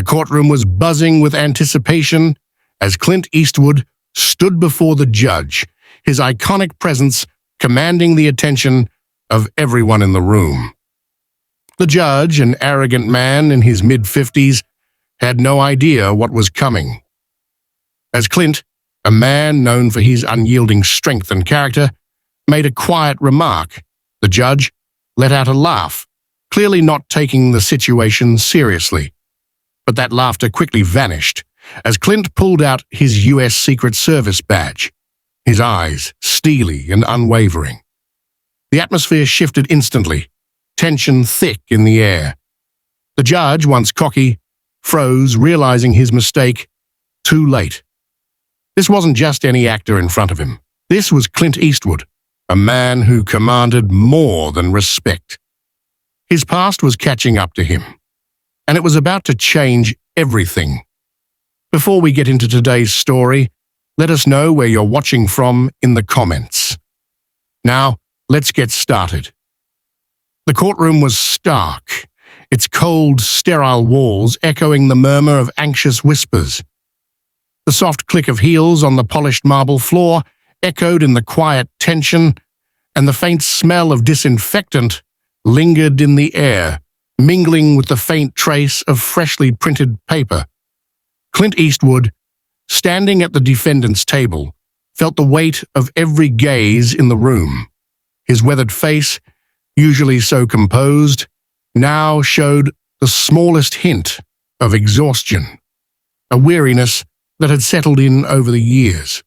courtroom was buzzing with anticipation as Clint Eastwood stood before the judge, his iconic presence commanding the attention of everyone in the room. The judge, an arrogant man in his mid-50s, had no idea what was coming. As Clint, a man known for his unyielding strength and character, made a quiet remark, the judge let out a laugh, clearly not taking the situation seriously. But that laughter quickly vanished as Clint pulled out his U.S. Secret Service badge, his eyes steely and unwavering. The atmosphere shifted instantly, tension thick in the air. The judge, once cocky, froze, realizing his mistake too late. This wasn't just any actor in front of him. This was Clint Eastwood, a man who commanded more than respect. His past was catching up to him, and it was about to change everything. Before we get into today's story, let us know where you're watching from in the comments. Now, let's get started. The courtroom was stark, its cold, sterile walls echoing the murmur of anxious whispers. The soft click of heels on the polished marble floor echoed in the quiet tension, and the faint smell of disinfectant lingered in the air, mingling with the faint trace of freshly printed paper. Clint Eastwood, standing at the defendant's table, felt the weight of every gaze in the room. His weathered face, usually so composed, now showed the smallest hint of exhaustion, a weariness that had settled in over the years.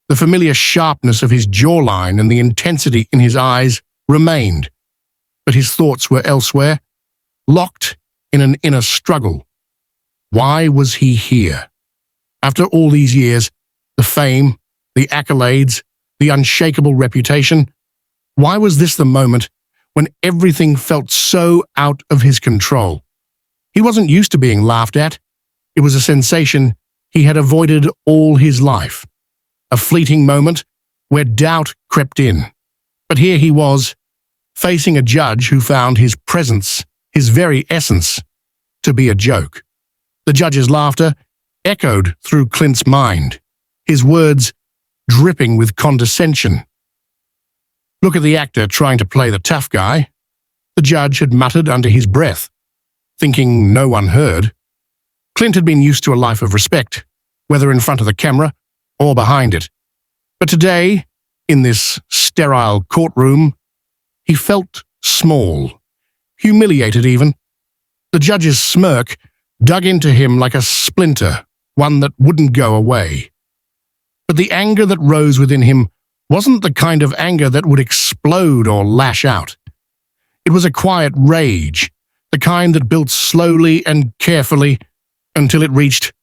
The familiar sharpness of his jawline and the intensity in his eyes remained, but his thoughts were elsewhere, locked in an inner struggle. Why was he here? After all these years, the fame, the accolades, the unshakable reputation, why was this the moment when everything felt so out of his control? He wasn't used to being laughed at. It was a sensation he had avoided all his life. A fleeting moment where doubt crept in. But here he was, facing a judge who found his presence, his very essence, to be a joke. The judge's laughter echoed through Clint's mind, his words dripping with condescension. "Look at the actor trying to play the tough guy," the judge had muttered under his breath, thinking no one heard. Clint had been used to a life of respect, whether in front of the camera or behind it. But today, in this sterile courtroom, he felt small, humiliated even. The judge's smirk dug into him like a splinter, one that wouldn't go away. But the anger that rose within him wasn't the kind of anger that would explode or lash out. It was a quiet rage, the kind that built slowly and carefully until it reached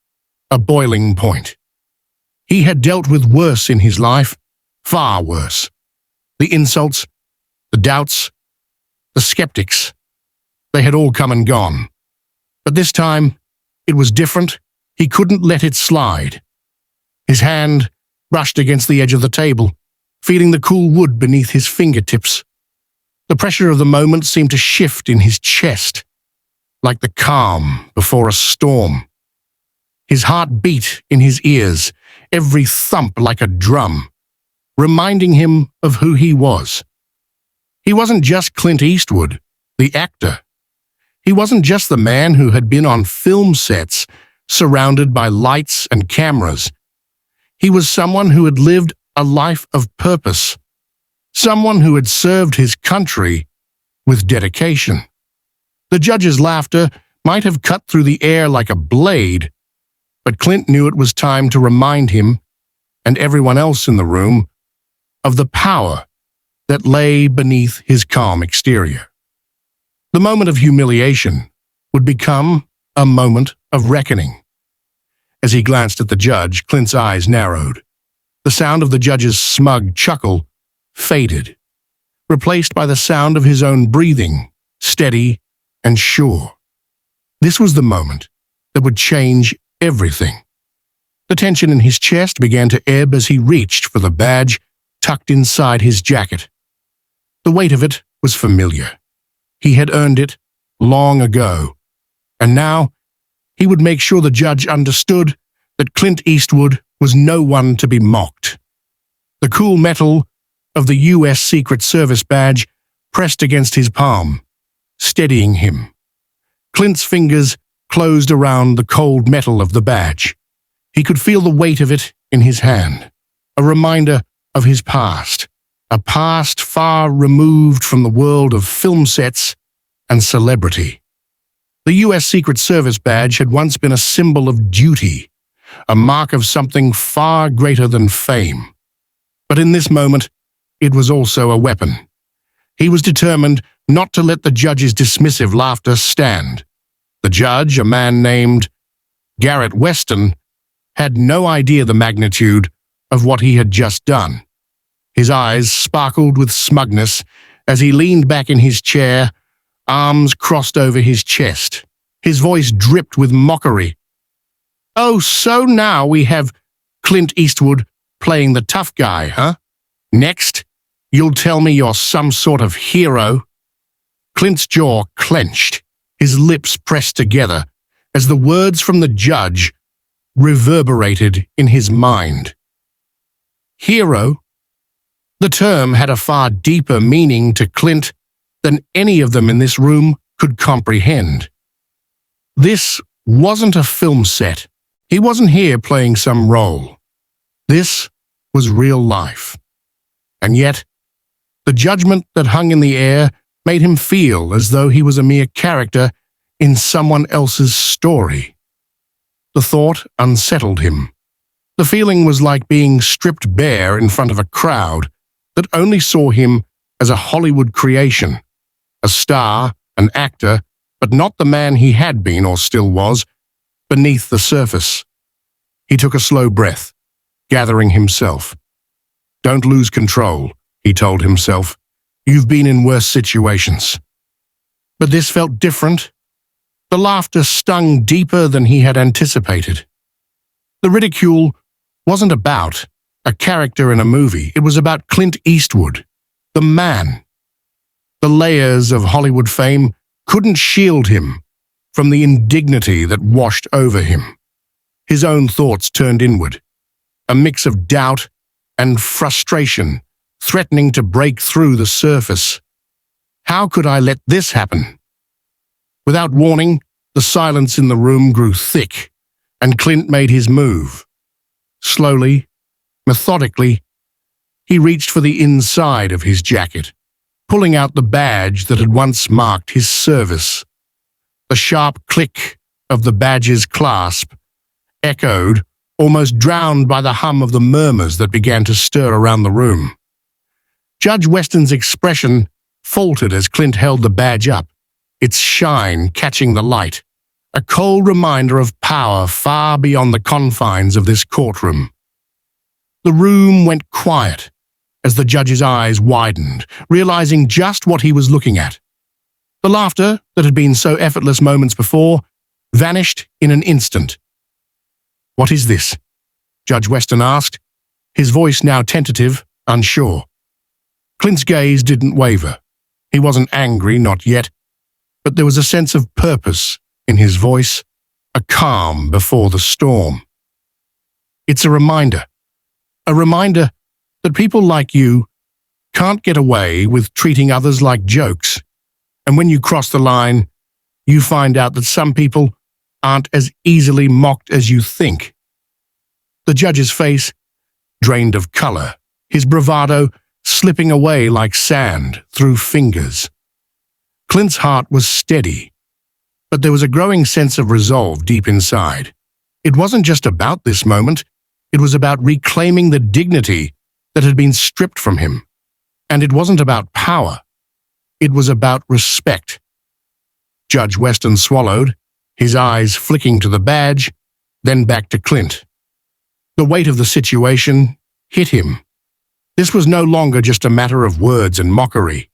a boiling point. He had dealt with worse in his life, far worse. The insults, the doubts, the skeptics, they had all come and gone. But this time, it was different. He couldn't let it slide. His hand brushed against the edge of the table, feeling the cool wood beneath his fingertips. The pressure of the moment seemed to shift in his chest, like the calm before a storm. His heart beat in his ears, every thump like a drum, reminding him of who he was. He wasn't just Clint Eastwood, the actor. He wasn't just the man who had been on film sets, surrounded by lights and cameras. He was someone who had lived a life of purpose, someone who had served his country with dedication. The judge's laughter might have cut through the air like a blade, but Clint knew it was time to remind him, and everyone else in the room, of the power that lay beneath his calm exterior. The moment of humiliation would become a moment of reckoning. As he glanced at the judge, Clint's eyes narrowed. The sound of the judge's smug chuckle faded, replaced by the sound of his own breathing, steady and sure. This was the moment that would change everything. The tension in his chest began to ebb as he reached for the badge tucked inside his jacket. The weight of it was familiar. He had earned it long ago, and now He would make sure the judge understood that Clint Eastwood was no one to be mocked. The cool metal of the U.S. Secret Service badge pressed against his palm, steadying him. Clint's fingers closed around the cold metal of the badge. He could feel the weight of it in his hand, a reminder of his past, a past far removed from the world of film sets and celebrity. The U.S. Secret Service badge had once been a symbol of duty, a mark of something far greater than fame. But in this moment, it was also a weapon. He was determined not to let the judge's dismissive laughter stand. The judge, a man named Garrett Weston, had no idea the magnitude of what he had just done. His eyes sparkled with smugness as he leaned back in his chair, arms crossed over his chest. His voice dripped with mockery. "Oh, so now we have Clint Eastwood playing the tough guy, huh? Next, you'll tell me you're some sort of hero?" Clint's jaw clenched, his lips pressed together, as the words from the judge reverberated in his mind. Hero? The term had a far deeper meaning to Clint than any of them in this room could comprehend. This wasn't a film set. He wasn't here playing some role. This was real life. And yet, the judgment that hung in the air made him feel as though he was a mere character in someone else's story. The thought unsettled him. The feeling was like being stripped bare in front of a crowd that only saw him as a Hollywood creation, a star, an actor, but not the man he had been or still was, beneath the surface. He took a slow breath, gathering himself. "Don't lose control," he told himself. "You've been in worse situations." But this felt different. The laughter stung deeper than he had anticipated. The ridicule wasn't about a character in a movie. It was about Clint Eastwood, the man. The layers of Hollywood fame couldn't shield him from the indignity that washed over him. His own thoughts turned inward, a mix of doubt and frustration threatening to break through the surface. How could I let this happen? Without warning, the silence in the room grew thick, and Clint made his move. Slowly, methodically, he reached for the inside of his jacket, pulling out the badge that had once marked his service. The sharp click of the badge's clasp echoed, almost drowned by the hum of the murmurs that began to stir around the room. Judge Weston's expression faltered as Clint held the badge up, its shine catching the light, a cold reminder of power far beyond the confines of this courtroom. The room went quiet as the judge's eyes widened, realizing just what he was looking at. The laughter that had been so effortless moments before vanished in an instant. "What is this?" Judge Weston asked, his voice now tentative, unsure. Clint's gaze didn't waver. He wasn't angry, not yet, but there was a sense of purpose in his voice, a calm before the storm. "It's a reminder that people like you can't get away with treating others like jokes. And when you cross the line, you find out that some people aren't as easily mocked as you think." The judge's face drained of color, his bravado slipping away like sand through fingers. Clint's heart was steady, but there was a growing sense of resolve deep inside. It wasn't just about this moment, it was about reclaiming the dignity that had been stripped from him. And it wasn't about power, it was about respect. Judge Weston swallowed, his eyes flicking to the badge, then back to Clint. The weight of the situation hit him. This was no longer just a matter of words and mockery.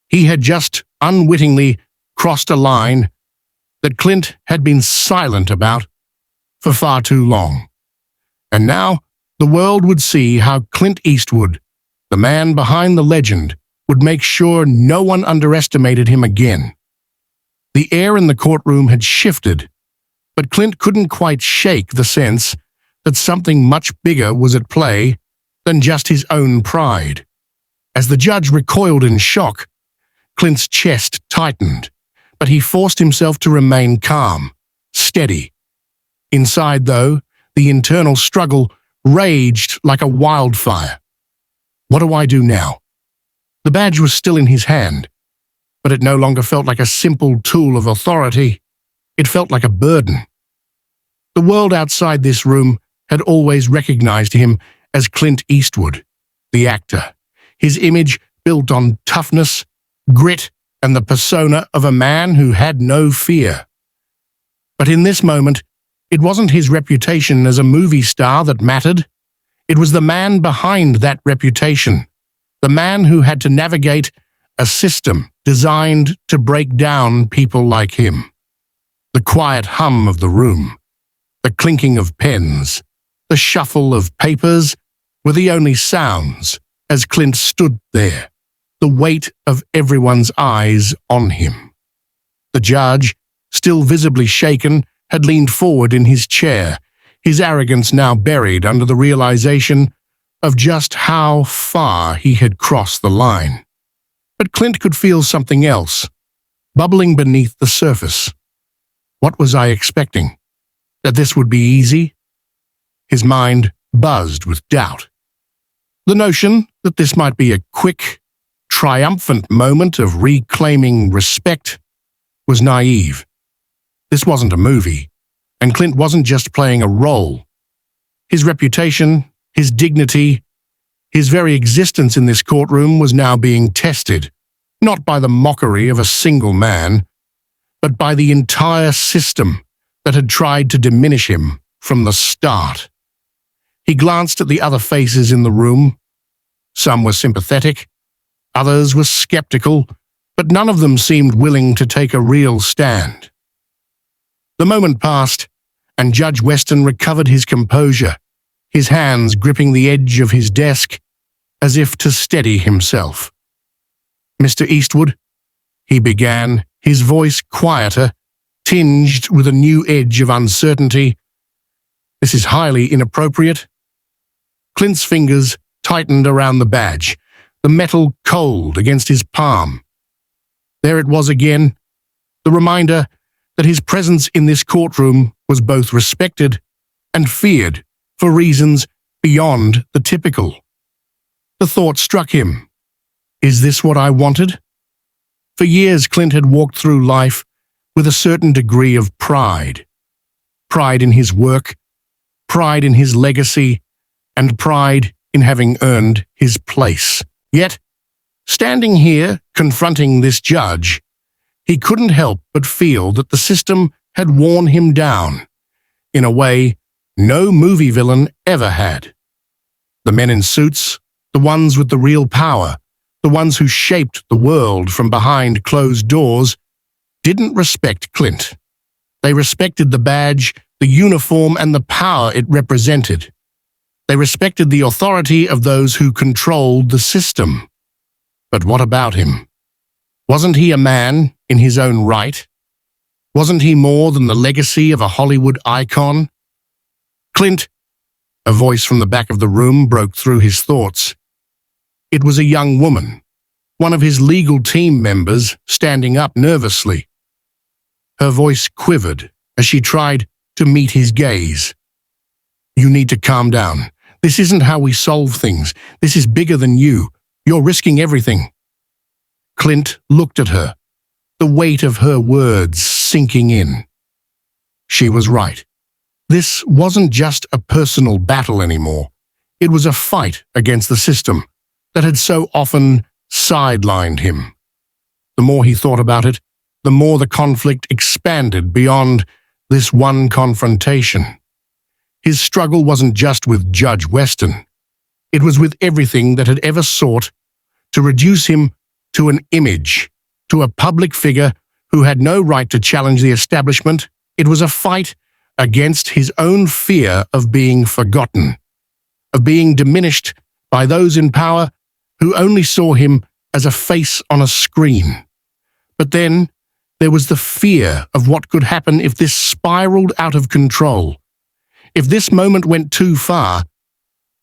He had just unwittingly crossed a line that Clint had been silent about for far too long. And now the world would see how Clint Eastwood, the man behind the legend, would make sure no one underestimated him again. The air in the courtroom had shifted, But Clint couldn't quite shake the sense that something much bigger was at play than just his own pride. As the judge recoiled in shock, Clint's chest tightened, but he forced himself to remain calm, steady. Inside, though, the internal struggle raged like a wildfire. What do I do now? The badge was still in his hand, but it no longer felt like a simple tool of authority. It felt like a burden. The world outside this room had always recognized him as Clint Eastwood, the actor, his image built on toughness, grit, and the persona of a man who had no fear. But in this moment, it wasn't his reputation as a movie star that mattered. It was the man behind that reputation, the man who had to navigate a system designed to break down people like him. The quiet hum of the room, the clinking of pens, the shuffle of papers were the only sounds as Clint stood there, the weight of everyone's eyes on him. The judge, still visibly shaken, had leaned forward in his chair, his arrogance now buried under the realization of just how far he had crossed the line. But Clint could feel something else, bubbling beneath the surface. What was I expecting? That this would be easy? His mind buzzed with doubt. The notion that this might be a quick, triumphant moment of reclaiming respect was naive. This wasn't a movie, and Clint wasn't just playing a role. His reputation, his dignity, his very existence in this courtroom was now being tested, not by the mockery of a single man, but by the entire system that had tried to diminish him from the start. He glanced at the other faces in the room. Some were sympathetic, others were skeptical, but none of them seemed willing to take a real stand. The moment passed, and Judge Weston recovered his composure, his hands gripping the edge of his desk as if to steady himself. "Mr. Eastwood," he began, his voice quieter, tinged with a new edge of uncertainty. "This is highly inappropriate." Clint's fingers tightened around the badge, the metal cold against his palm. There it was again, the reminder that his presence in this courtroom was both respected and feared for reasons beyond the typical. The thought struck him. Is this what I wanted? For years, Clint had walked through life with a certain degree of pride. Pride in his work, pride in his legacy, and pride in having earned his place. Yet, standing here, confronting this judge, he couldn't help but feel that the system had worn him down, in a way no movie villain ever had. The men in suits, the ones with the real power, the ones who shaped the world from behind closed doors, didn't respect Clint. They respected the badge, the uniform, and the power it represented. They respected the authority of those who controlled the system. But what about him? Wasn't he a man in his own right? Wasn't he more than the legacy of a Hollywood icon? "Clint," a voice from the back of the room broke through his thoughts. It was a young woman, one of his legal team members, standing up nervously. Her voice quivered as she tried to meet his gaze. "You need to calm down. This isn't how we solve things. This is bigger than you. You're risking everything." Clint looked at her, the weight of her words sinking in. She was right. This wasn't just a personal battle anymore. It was a fight against the system that had so often sidelined him. The more he thought about it, the more the conflict expanded beyond this one confrontation. His struggle wasn't just with Judge Weston. It was with everything that had ever sought to reduce him to an image, to a public figure who had no right to challenge the establishment. It was a fight against his own fear of being forgotten, of being diminished by those in power who only saw him as a face on a screen. But then, There was the fear of what could happen if this spiraled out of control. If this moment went too far,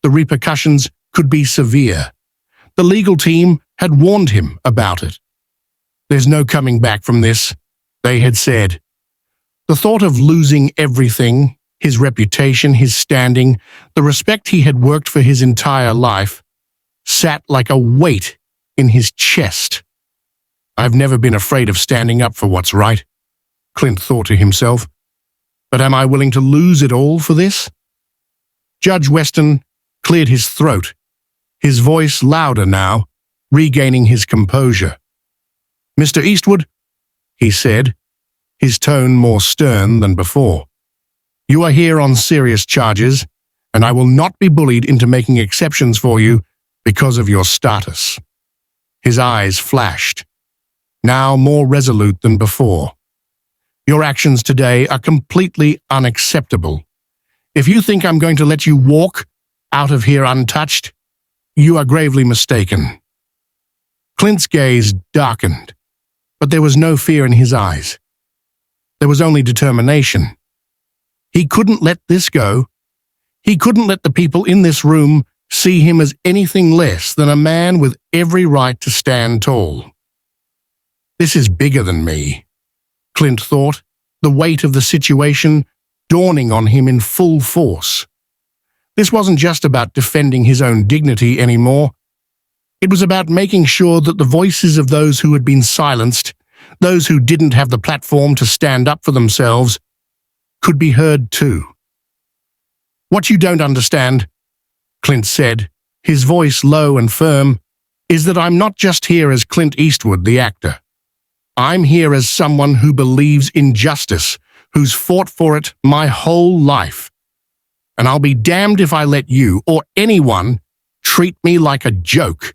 the repercussions could be severe. The legal team had warned him about it. "There's no coming back from this," they had said. The thought of losing everything, his reputation, his standing, the respect he had worked for his entire life, sat like a weight in his chest. "I've never been afraid of standing up for what's right," Clint thought to himself. "But am I willing to lose it all for this?" Judge Weston cleared his throat, his voice louder now, regaining his composure. "Mr. Eastwood," he said, his tone more stern than before, "you are here on serious charges, and I will not be bullied into making exceptions for you because of your status." His eyes flashed, now more resolute than before. "Your actions today are completely unacceptable. If you think I'm going to let you walk out of here untouched, you are gravely mistaken." Clint's gaze darkened, but there was no fear in his eyes. There was only determination. He couldn't let this go. He couldn't let the people in this room see him as anything less than a man with every right to stand tall. "This is bigger than me," Clint thought, the weight of the situation dawning on him in full force. This wasn't just about defending his own dignity anymore. It was about making sure that the voices of those who had been silenced, those who didn't have the platform to stand up for themselves, could be heard too. "What you don't understand," Clint said, his voice low and firm, "is that I'm not just here as Clint Eastwood, the actor. I'm here as someone who believes in justice, who's fought for it my whole life. And I'll be damned if I let you or anyone treat me like a joke."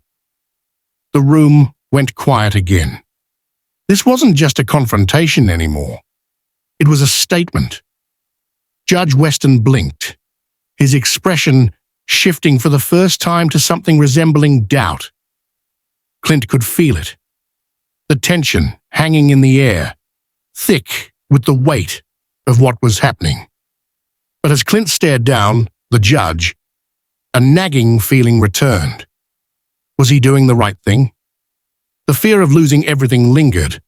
The room went quiet again. This wasn't just a confrontation anymore. It was a statement. Judge Weston blinked, his expression shifting for the first time to something resembling doubt. Clint could feel it. The tension hanging in the air, thick with the weight of what was happening. But as Clint stared down the judge, a nagging feeling returned. Was he doing the right thing? The fear of losing everything lingered,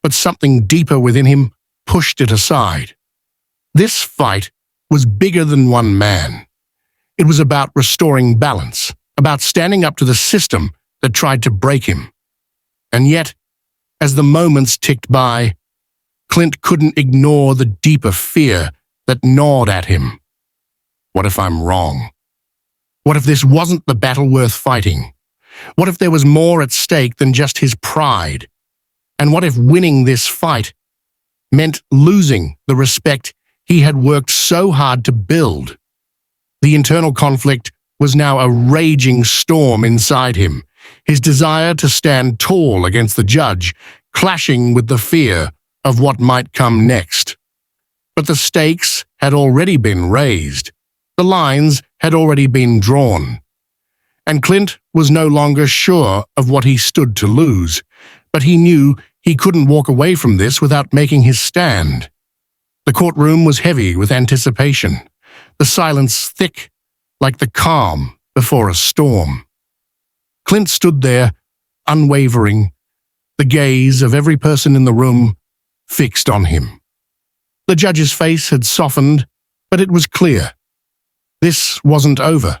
but something deeper within him pushed it aside. This fight was bigger than one man. It was about restoring balance, about standing up to the system that tried to break him. And yet, as the moments ticked by, Clint couldn't ignore the deeper fear that gnawed at him. What if I'm wrong? What if this wasn't the battle worth fighting? What if there was more at stake than just his pride? And what if winning this fight meant losing the respect he had worked so hard to build? The internal conflict was now a raging storm inside him, his desire to stand tall against the judge, clashing with the fear of what might come next. But the stakes had already been raised. The lines had already been drawn. And Clint was no longer sure of what he stood to lose, but he knew he couldn't walk away from this without making his stand. The courtroom was heavy with anticipation, the silence thick like the calm before a storm. Clint stood there, unwavering, the gaze of every person in the room fixed on him. The judge's face had softened, but it was clear. This wasn't over.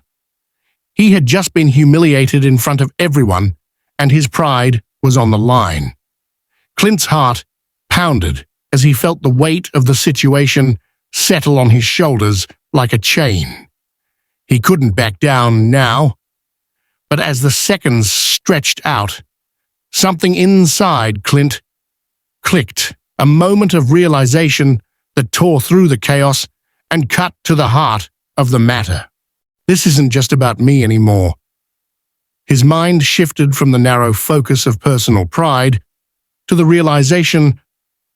He had just been humiliated in front of everyone, and his pride was on the line. Clint's heart pounded as he felt the weight of the situation settle on his shoulders like a chain. He couldn't back down now. But as the seconds stretched out, something inside Clint clicked, a moment of realization that tore through the chaos and cut to the heart of the matter. This isn't just about me anymore. His mind shifted from the narrow focus of personal pride to the realization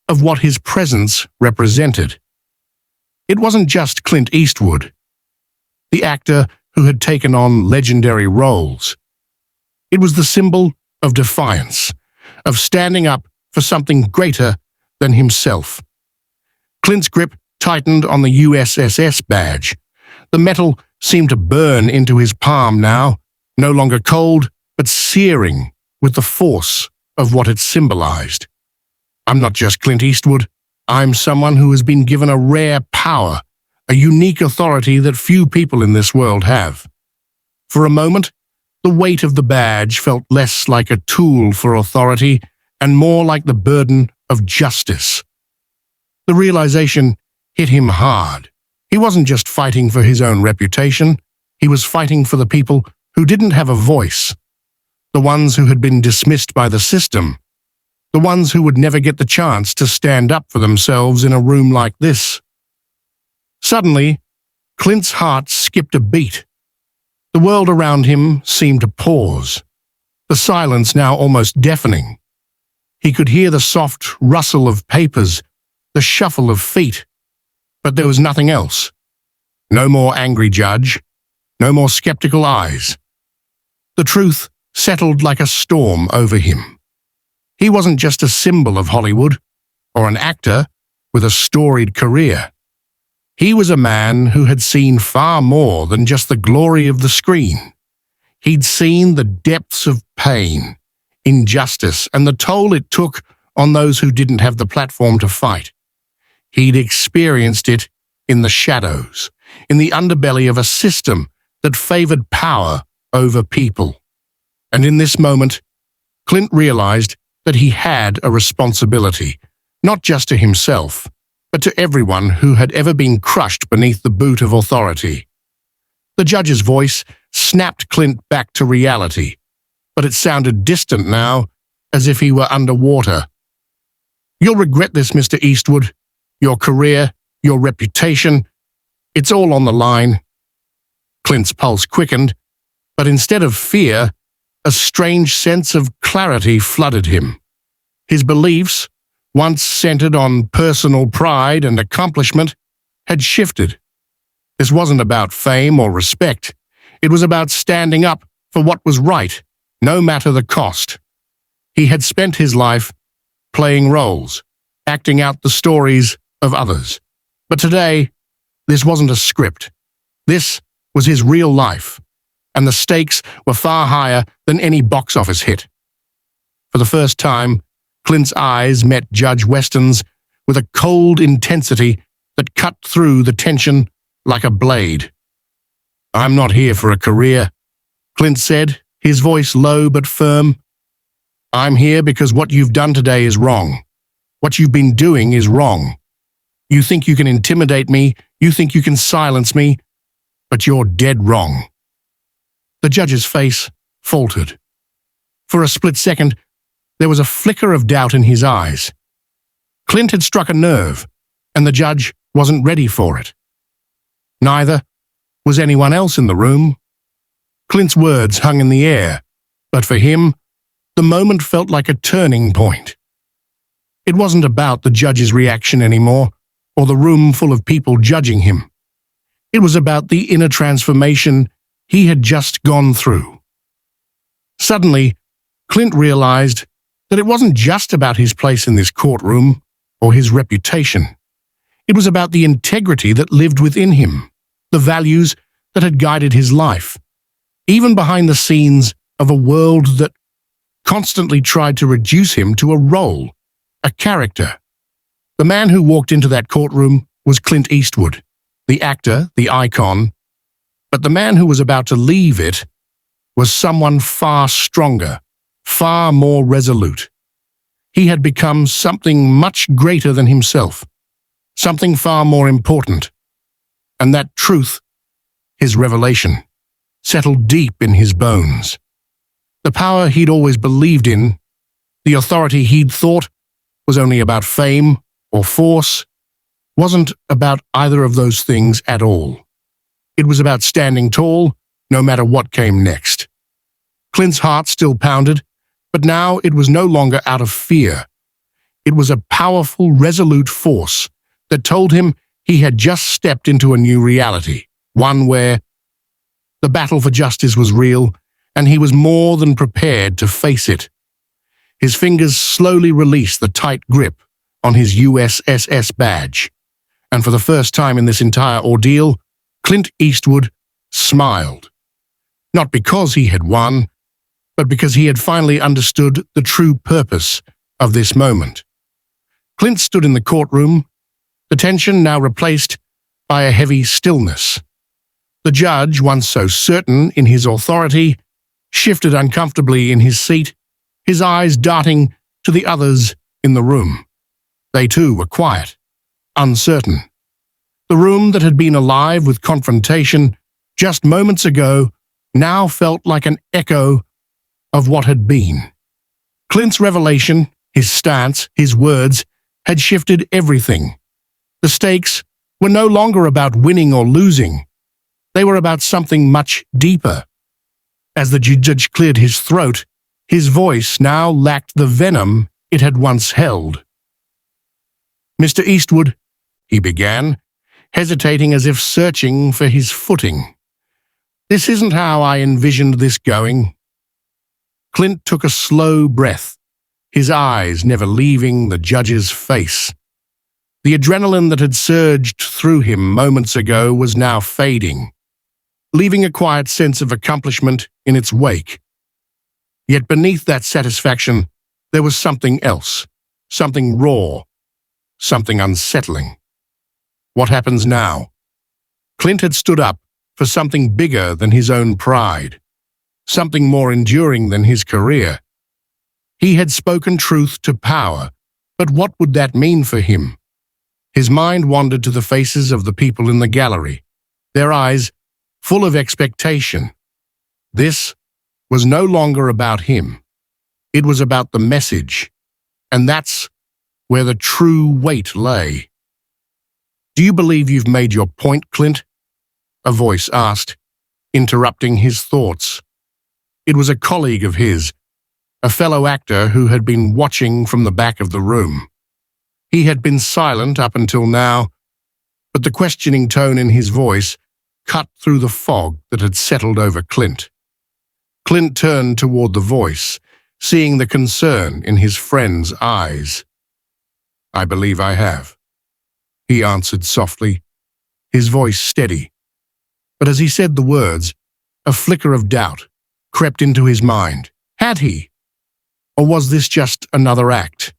of what his presence represented. It wasn't just Clint Eastwood, the actor who had taken on legendary roles. It was the symbol of defiance, of standing up for something greater than himself. Clint's grip tightened on the USSS badge. The metal seemed to burn into his palm now, no longer cold, but searing with the force of what it symbolized. I'm not just Clint Eastwood. I'm someone who has been given a rare power, a unique authority that few people in this world have. For a moment, the weight of the badge felt less like a tool for authority and more like the burden of justice. The realization hit him hard. He wasn't just fighting for his own reputation, he was fighting for the people who didn't have a voice, the ones who had been dismissed by the system, the ones who would never get the chance to stand up for themselves in a room like this. Suddenly, Clint's heart skipped a beat. The world around him seemed to pause, the silence now almost deafening. He could hear the soft rustle of papers, the shuffle of feet, but there was nothing else. No more angry judge, no more skeptical eyes. The truth settled like a storm over him. He wasn't just a symbol of Hollywood, or an actor with a storied career. He was a man who had seen far more than just the glory of the screen. He'd seen the depths of pain, injustice, and the toll it took on those who didn't have the platform to fight. He'd experienced it in the shadows, in the underbelly of a system that favored power over people. And in this moment, Clint realized that he had a responsibility, not just to himself, but to everyone who had ever been crushed beneath the boot of authority. The judge's voice snapped Clint back to reality, but it sounded distant now, as if he were underwater. "You'll regret this, Mr. Eastwood. Your career, your reputation, it's all on the line." Clint's pulse quickened, but instead of fear, a strange sense of clarity flooded him. His beliefs, once centered on personal pride and accomplishment, had shifted. This wasn't about fame or respect. It was about standing up for what was right, no matter the cost. He had spent his life playing roles, acting out the stories of others. But today, this wasn't a script. This was his real life, and the stakes were far higher than any box office hit. For the first time, Clint's eyes met Judge Weston's with a cold intensity that cut through the tension like a blade. "I'm not here for a career," Clint said, his voice low but firm. "I'm here because what you've done today is wrong. What you've been doing is wrong. You think you can intimidate me, you think you can silence me, but you're dead wrong." The judge's face faltered. For a split second, there was a flicker of doubt in his eyes. Clint had struck a nerve, and the judge wasn't ready for it. Neither was anyone else in the room. Clint's words hung in the air, but for him, the moment felt like a turning point. It wasn't about the judge's reaction anymore, or the room full of people judging him. It was about the inner transformation he had just gone through. Suddenly, Clint realized that it wasn't just about his place in this courtroom or his reputation. It was about the integrity that lived within him, the values that had guided his life, even behind the scenes of a world that constantly tried to reduce him to a role, a character. The man who walked into that courtroom was Clint Eastwood, the actor, the icon, but the man who was about to leave it was someone far stronger, far more resolute. He had become something much greater than himself, something far more important, and that truth, his revelation, settled deep in his bones. The power he'd always believed in, the authority he'd thought was only about fame or force, wasn't about either of those things at all. It was about standing tall, no matter what came next. Clint's heart still pounded, but now it was no longer out of fear. It was a powerful, resolute force that told him he had just stepped into a new reality, one where the battle for justice was real, and he was more than prepared to face it. His fingers slowly released the tight grip on his USSS badge. And for the first time in this entire ordeal, Clint Eastwood smiled. Not because he had won, but because he had finally understood the true purpose of this moment. Clint stood in the courtroom, the tension now replaced by a heavy stillness. The judge, once so certain in his authority, shifted uncomfortably in his seat, his eyes darting to the others in the room. They too were quiet, uncertain. The room that had been alive with confrontation just moments ago now felt like an echo of what had been. Clint's revelation, his stance, his words, had shifted everything. The stakes were no longer about winning or losing. They were about something much deeper. As the judge cleared his throat, his voice now lacked the venom it had once held. "Mr. Eastwood," he began, hesitating as if searching for his footing. "This isn't how I envisioned this going." Clint took a slow breath, his eyes never leaving the judge's face. The adrenaline that had surged through him moments ago was now fading, leaving a quiet sense of accomplishment in its wake. Yet beneath that satisfaction, there was something else, something raw, something unsettling. What happens now? Clint had stood up for something bigger than his own pride, something more enduring than his career. He had spoken truth to power, but what would that mean for him? His mind wandered to the faces of the people in the gallery, their eyes full of expectation. This was no longer about him. It was about the message, and that's where the true weight lay. "Do you believe you've made your point, Clint?" a voice asked, interrupting his thoughts. It was a colleague of his, a fellow actor who had been watching from the back of the room. He had been silent up until now, but the questioning tone in his voice cut through the fog that had settled over Clint. Clint turned toward the voice, seeing the concern in his friend's eyes. "I believe I have," he answered softly, his voice steady. But as he said the words, a flicker of doubt crept into his mind. Had he? Or was this just another act?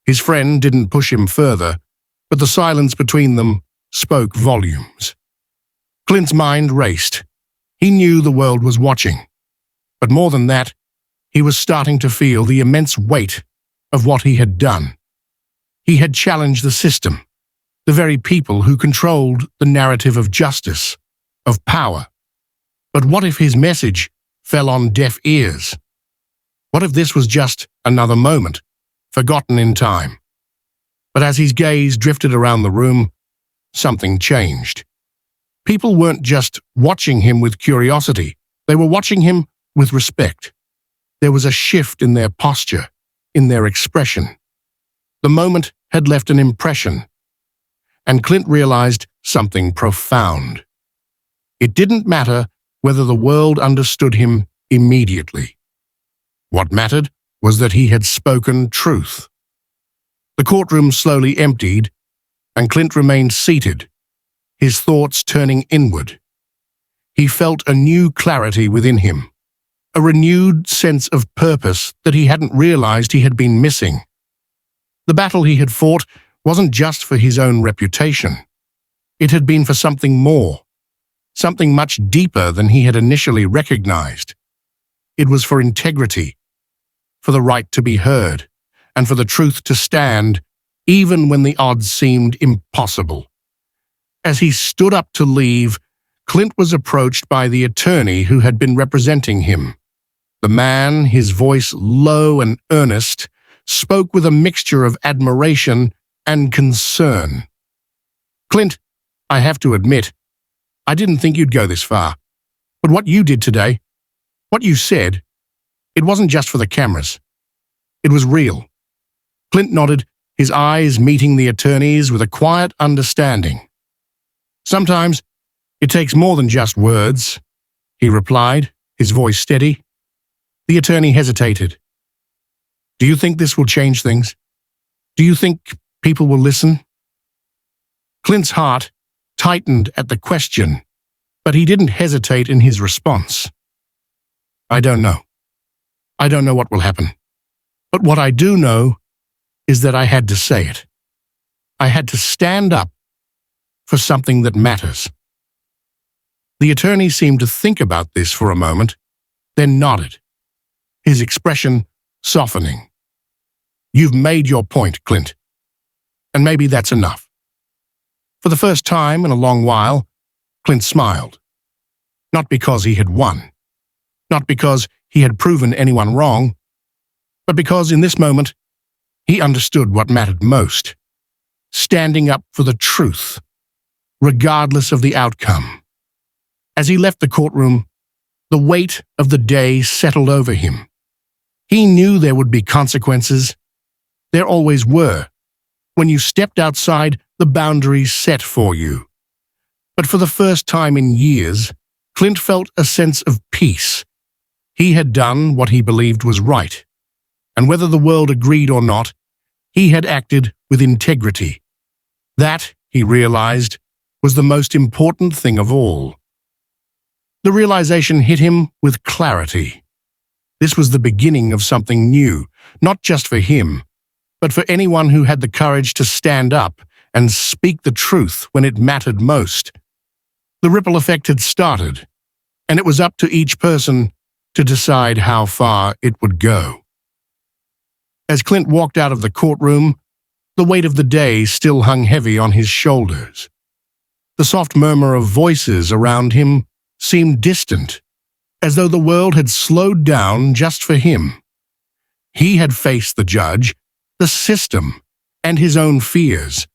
His friend didn't push him further, but the silence between them spoke volumes. Clint's mind raced. He knew the world was watching. But more than that, he was starting to feel the immense weight of what he had done. He had challenged the system, the very people who controlled the narrative of justice, of power. But what if his message fell on deaf ears? What if this was just another moment, forgotten in time? But as his gaze drifted around the room, something changed. People weren't just watching him with curiosity, they were watching him with respect. There was a shift in their posture, in their expression. The moment had left an impression, and Clint realized something profound. It didn't matter whether the world understood him immediately. What mattered was that he had spoken truth. The courtroom slowly emptied, and Clint remained seated, his thoughts turning inward. He felt a new clarity within him, a renewed sense of purpose that he hadn't realized he had been missing. The battle he had fought wasn't just for his own reputation. It had been for something more, something much deeper than he had initially recognized. It was for integrity, for the right to be heard, and for the truth to stand, even when the odds seemed impossible. As he stood up to leave, Clint was approached by the attorney who had been representing him. The man, his voice low and earnest, spoke with a mixture of admiration and concern. "Clint, I have to admit, I didn't think you'd go this far. But what you did today, what you said, it wasn't just for the cameras. It was real." Clint nodded, his eyes meeting the attorney's with a quiet understanding. "Sometimes it takes more than just words," he replied, his voice steady. The attorney hesitated. "Do you think this will change things?" Do you think people will listen? Clint's heart tightened at the question, but he didn't hesitate in his response. I don't know. I don't know what will happen. But what I do know is that I had to say it. I had to stand up for something that matters. The attorney seemed to think about this for a moment, then nodded, his expression softening. You've made your point, Clint. And maybe that's enough. For the first time in a long while, Clint smiled. Not because he had won. Not because he had proven anyone wrong, but because in this moment, he understood what mattered most. Standing up for the truth, regardless of the outcome. As he left the courtroom, the weight of the day settled over him. He knew there would be consequences. There always were, when you stepped outside the boundaries set for you. But for the first time in years, Clint felt a sense of peace. He had done what he believed was right, and whether the world agreed or not, he had acted with integrity. That, he realized, was the most important thing of all. The realization hit him with clarity. This was the beginning of something new, not just for him, but for anyone who had the courage to stand up and speak the truth when it mattered most. The ripple effect had started, and it was up to each person to decide how far it would go. As Clint walked out of the courtroom, the weight of the day still hung heavy on his shoulders. The soft murmur of voices around him seemed distant, as though the world had slowed down just for him. He had faced the judge, the system, and his own fears.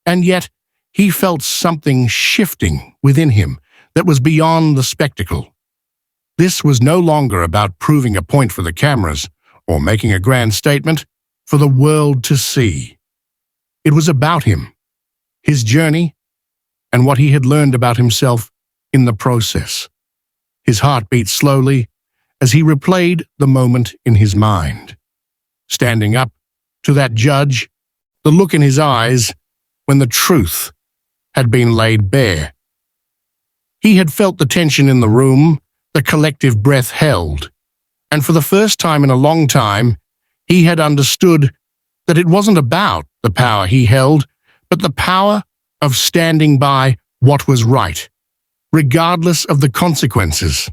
And yet, he felt something shifting within him that was beyond the spectacle. This was no longer about proving a point for the cameras or making a grand statement for the world to see. It was about him, his journey, and what he had learned about himself in the process. His heart beat slowly as he replayed the moment in his mind. Standing up to that judge, the look in his eyes when the truth had been laid bare. He had felt the tension in the room, the collective breath held, and for the first time in a long time, he had understood that it wasn't about the power he held, but the power of standing by what was right, regardless of the consequences.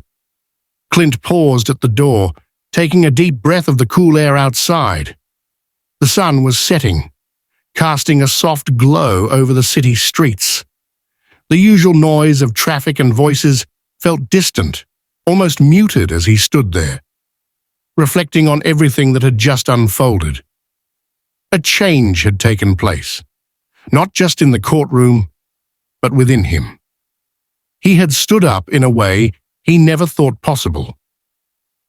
Clint paused at the door, taking a deep breath of the cool air outside. The sun was setting, casting a soft glow over the city streets. The usual noise of traffic and voices felt distant, almost muted as he stood there, reflecting on everything that had just unfolded. A change had taken place, not just in the courtroom, but within him. He had stood up in a way he never thought possible,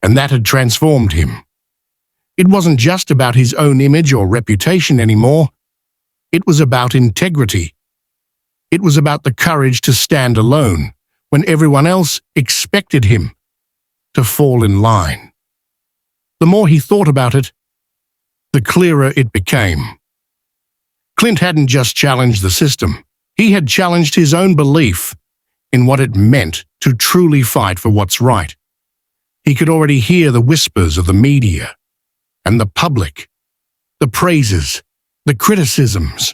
and that had transformed him. It wasn't just about his own image or reputation anymore. It was about integrity. It was about the courage to stand alone when everyone else expected him to fall in line. The more he thought about it, the clearer it became. Clint hadn't just challenged the system. He had challenged his own belief in what it meant to truly fight for what's right. He could already hear the whispers of the media and the public, the praises, the criticisms.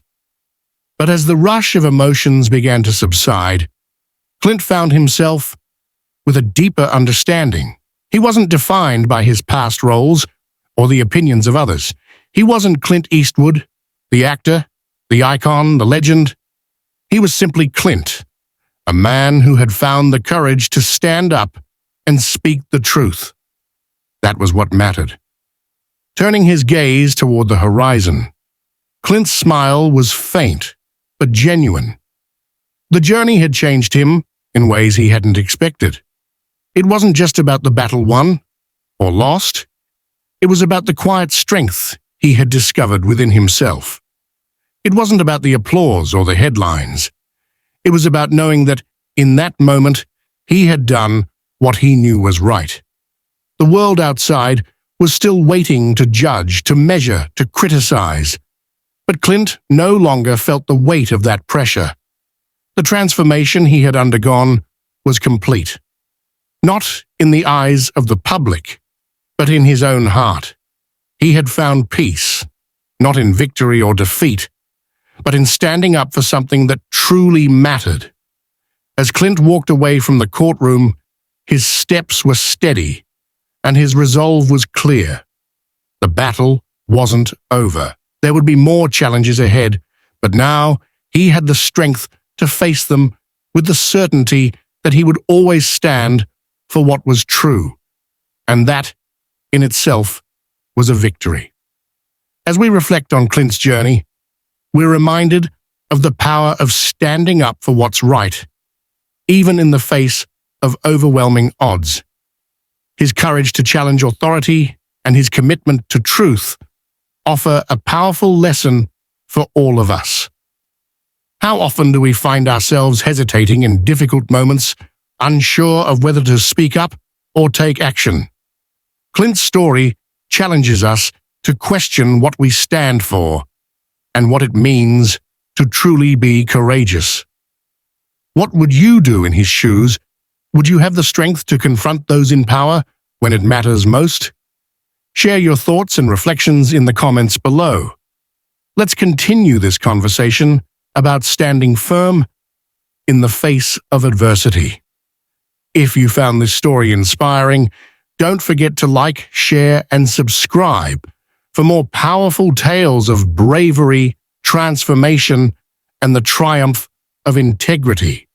But as the rush of emotions began to subside, Clint found himself with a deeper understanding. He wasn't defined by his past roles or the opinions of others. He wasn't Clint Eastwood, the actor, the icon, the legend. He was simply Clint, a man who had found the courage to stand up and speak the truth. That was what mattered. Turning his gaze toward the horizon, Clint's smile was faint but genuine. The journey had changed him in ways he hadn't expected. It wasn't just about the battle won or lost. It was about the quiet strength he had discovered within himself. It wasn't about the applause or the headlines. It was about knowing that, in that moment, he had done what he knew was right. The world outside was still waiting to judge, to measure, to criticize, But Clint no longer felt the weight of that pressure. The transformation he had undergone was complete. Not in the eyes of the public, but in his own heart. He had found peace, not in victory or defeat, but in standing up for something that truly mattered. As Clint walked away from the courtroom, his steps were steady, and his resolve was clear. The battle wasn't over. There would be more challenges ahead, but now he had the strength to face them with the certainty that he would always stand for what was true, and that, in itself, was a victory. As we reflect on Clint's journey, we're reminded of the power of standing up for what's right, even in the face of overwhelming odds. His courage to challenge authority and his commitment to truth offer a powerful lesson for all of us. How often do we find ourselves hesitating in difficult moments, unsure of whether to speak up or take action? Clint's story challenges us to question what we stand for and what it means to truly be courageous. What would you do in his shoes? Would you have the strength to confront those in power when it matters most? Share your thoughts and reflections in the comments below. Let's continue this conversation about standing firm in the face of adversity. If you found this story inspiring, don't forget to like, share, and subscribe for more powerful tales of bravery, transformation, and the triumph of integrity.